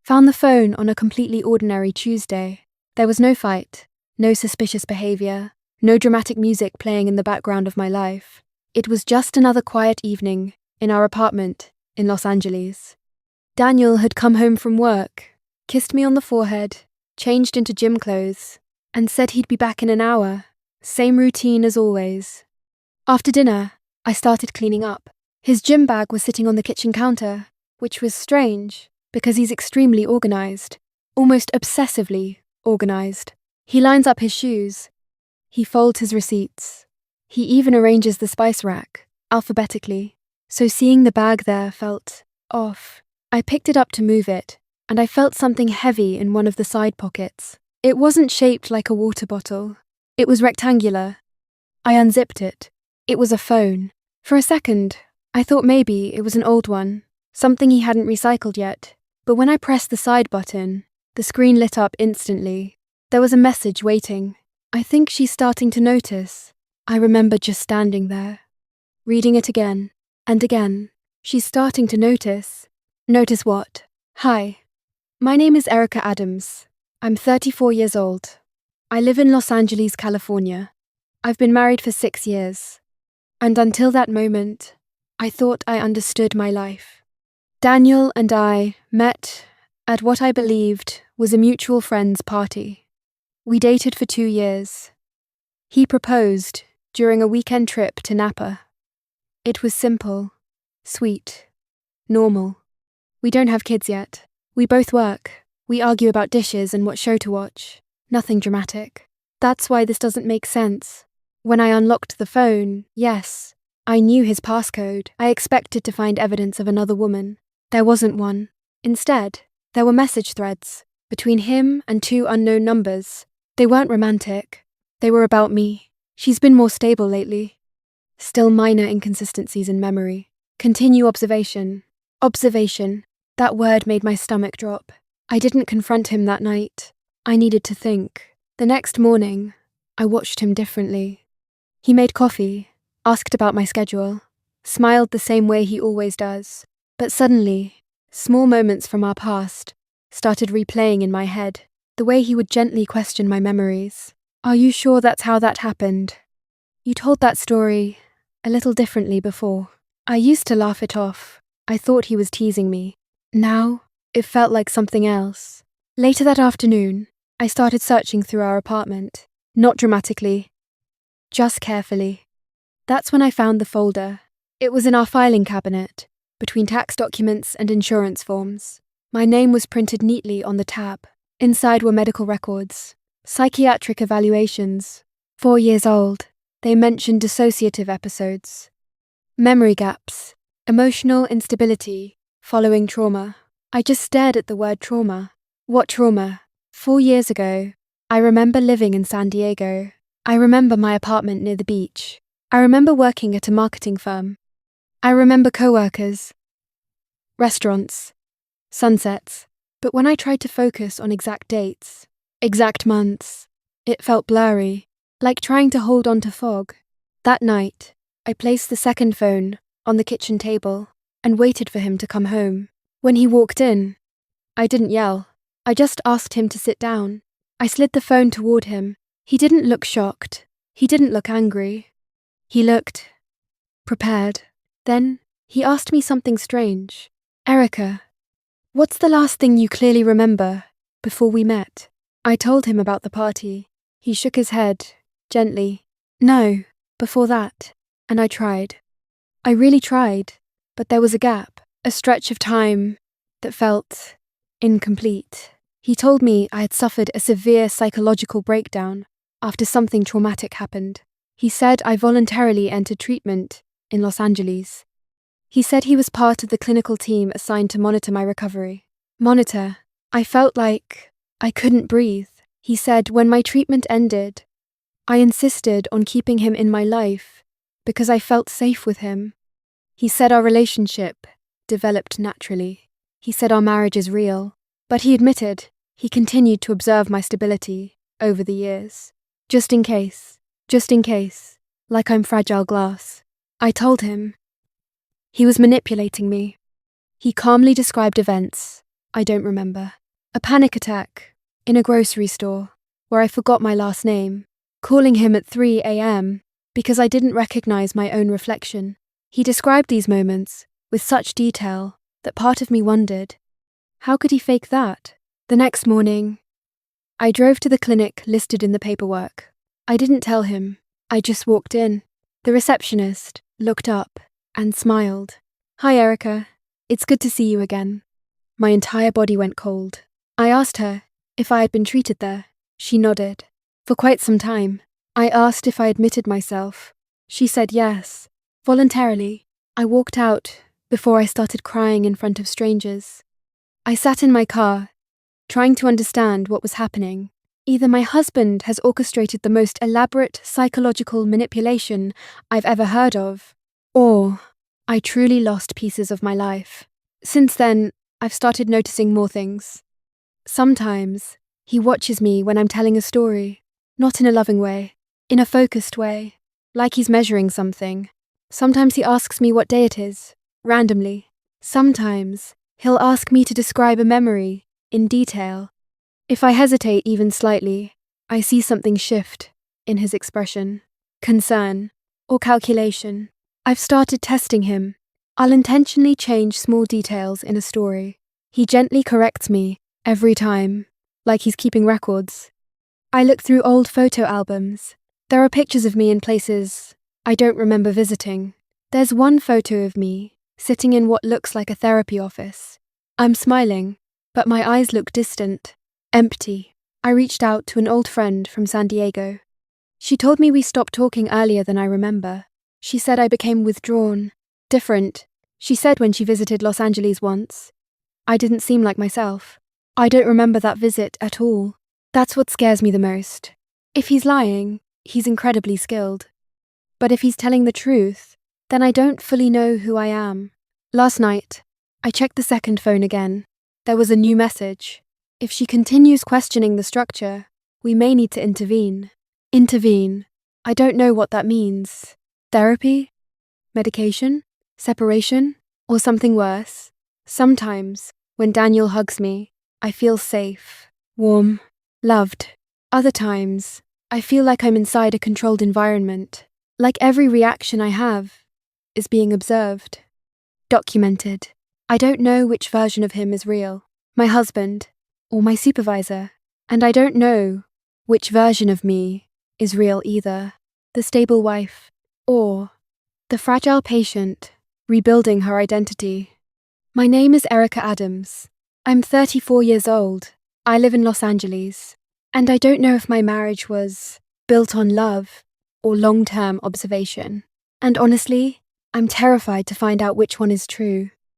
Found the phone on a completely ordinary Tuesday. There was no fight, no suspicious behavior, no dramatic music playing in the background of my life. It was just another quiet evening in our apartment in Los Angeles. Daniel had come home from work, kissed me on the forehead, changed into gym clothes, and said he'd be back in an hour. Same routine as always. After dinner, I started cleaning up. His gym bag was sitting on the kitchen counter, which was strange because he's extremely organized, almost obsessively organized. He lines up his shoes. He folds his receipts. He even arranges the spice rack, alphabetically. So seeing the bag there felt off. I picked it up to move it, and I felt something heavy in one of the side pockets. It wasn't shaped like a water bottle. It was rectangular. I unzipped it. It was a phone. For a second, I thought maybe it was an old one, something he hadn't recycled yet. But when I pressed the side button, the screen lit up instantly. There was a message waiting. I think she's starting to notice. I remember just standing there, reading it again and again. She's starting to notice. Notice what? Hi. My name is Erica Adams. I'm 34 years old. I live in Los Angeles, California. I've been married for 6 years. And until that moment, I thought I understood my life. Daniel and I met at what I believed was a mutual friend's party. We dated for 2 years. He proposed during a weekend trip to Napa. It was simple, sweet, normal. We don't have kids yet. We both work. We argue about dishes and what show to watch. Nothing dramatic. That's why this doesn't make sense. When I unlocked the phone, yes, I knew his passcode. I expected to find evidence of another woman. There wasn't one. Instead, there were message threads between him and 2 unknown numbers. They weren't romantic. They were about me. She's been more stable lately. Still minor inconsistencies in memory. Continue observation. Observation. That word made my stomach drop. I didn't confront him that night. I needed to think. The next morning, I watched him differently. He made coffee, asked about my schedule, smiled the same way he always does. But suddenly, small moments from our past started replaying in my head. The way he would gently question my memories. Are you sure that's how that happened? You told that story a little differently before. I used to laugh it off. I thought he was teasing me. Now, it felt like something else. Later that afternoon, I started searching through our apartment. Not dramatically, just carefully. That's when I found the folder. It was in our filing cabinet, between tax documents and insurance forms. My name was printed neatly on the tab. Inside were medical records, psychiatric evaluations. 4 years old. They mentioned dissociative episodes, memory gaps, emotional instability following trauma. I just stared at the word trauma. What trauma? 4 years ago, I remember living in San Diego. I remember my apartment near the beach. I remember working at a marketing firm. I remember coworkers, restaurants, sunsets. But when I tried to focus on exact dates, exact months, it felt blurry, like trying to hold on to fog. That night, I placed the second phone on the kitchen table and waited for him to come home. When he walked in, I didn't yell. I just asked him to sit down. I slid the phone toward him. He didn't look shocked. He didn't look angry. He looked prepared. Then, he asked me something strange. Erica, what's the last thing you clearly remember before we met? I told him about the party. He shook his head, gently. No, before that. And I tried. I really tried. But there was a gap, a stretch of time that felt incomplete. He told me I had suffered a severe psychological breakdown after something traumatic happened. He said I voluntarily entered treatment in Los Angeles. He said he was part of the clinical team assigned to monitor my recovery. Monitor. I felt like I couldn't breathe. He said when my treatment ended, I insisted on keeping him in my life because I felt safe with him. He said our relationship developed naturally. He said our marriage is real. But he admitted he continued to observe my stability over the years. Just in case, like I'm fragile glass. I told him. He was manipulating me. He calmly described events I don't remember. A panic attack in a grocery store where I forgot my last name, calling him at 3 a.m. because I didn't recognize my own reflection. He described these moments with such detail that part of me wondered, how could he fake that? The next morning, I drove to the clinic listed in the paperwork. I didn't tell him. I just walked in. The receptionist looked up and smiled. "Hi, Erica. It's good to see you again." My entire body went cold. I asked her if I had been treated there. She nodded. For quite some time, I asked if I admitted myself. She said yes. Voluntarily, I walked out before I started crying in front of strangers. I sat in my car, trying to understand what was happening. Either my husband has orchestrated the most elaborate psychological manipulation I've ever heard of, or I truly lost pieces of my life. Since then, I've started noticing more things. Sometimes, he watches me when I'm telling a story, not in a loving way, in a focused way, like he's measuring something. Sometimes he asks me what day it is, randomly. Sometimes, he'll ask me to describe a memory, in detail. If I hesitate even slightly, I see something shift in his expression, concern, or calculation. I've started testing him. I'll intentionally change small details in a story. He gently corrects me every time, like he's keeping records. I look through old photo albums. There are pictures of me in places I don't remember visiting. There's one photo of me sitting in what looks like a therapy office. I'm smiling, but my eyes look distant, empty. I reached out to an old friend from San Diego. She told me we stopped talking earlier than I remember. She said I became withdrawn, different. She said when she visited Los Angeles once, I didn't seem like myself. I don't remember that visit at all. That's what scares me the most. If he's lying, he's incredibly skilled. But if he's telling the truth, then I don't fully know who I am. Last night, I checked the second phone again. There was a new message. If she continues questioning the structure, we may need to intervene. Intervene. I don't know what that means. Therapy? Medication? Separation? Or something worse? Sometimes, when Daniel hugs me, I feel safe, warm, loved. Other times, I feel like I'm inside a controlled environment, like every reaction I have is being observed, documented. I don't know which version of him is real, my husband or my supervisor, and I don't know which version of me is real either, the stable wife or the fragile patient rebuilding her identity. My name is Erica Adams. I'm 34 years old. I live in Los Angeles, and I don't know if my marriage was built on love or long-term observation. And honestly, I'm terrified to find out which one is true.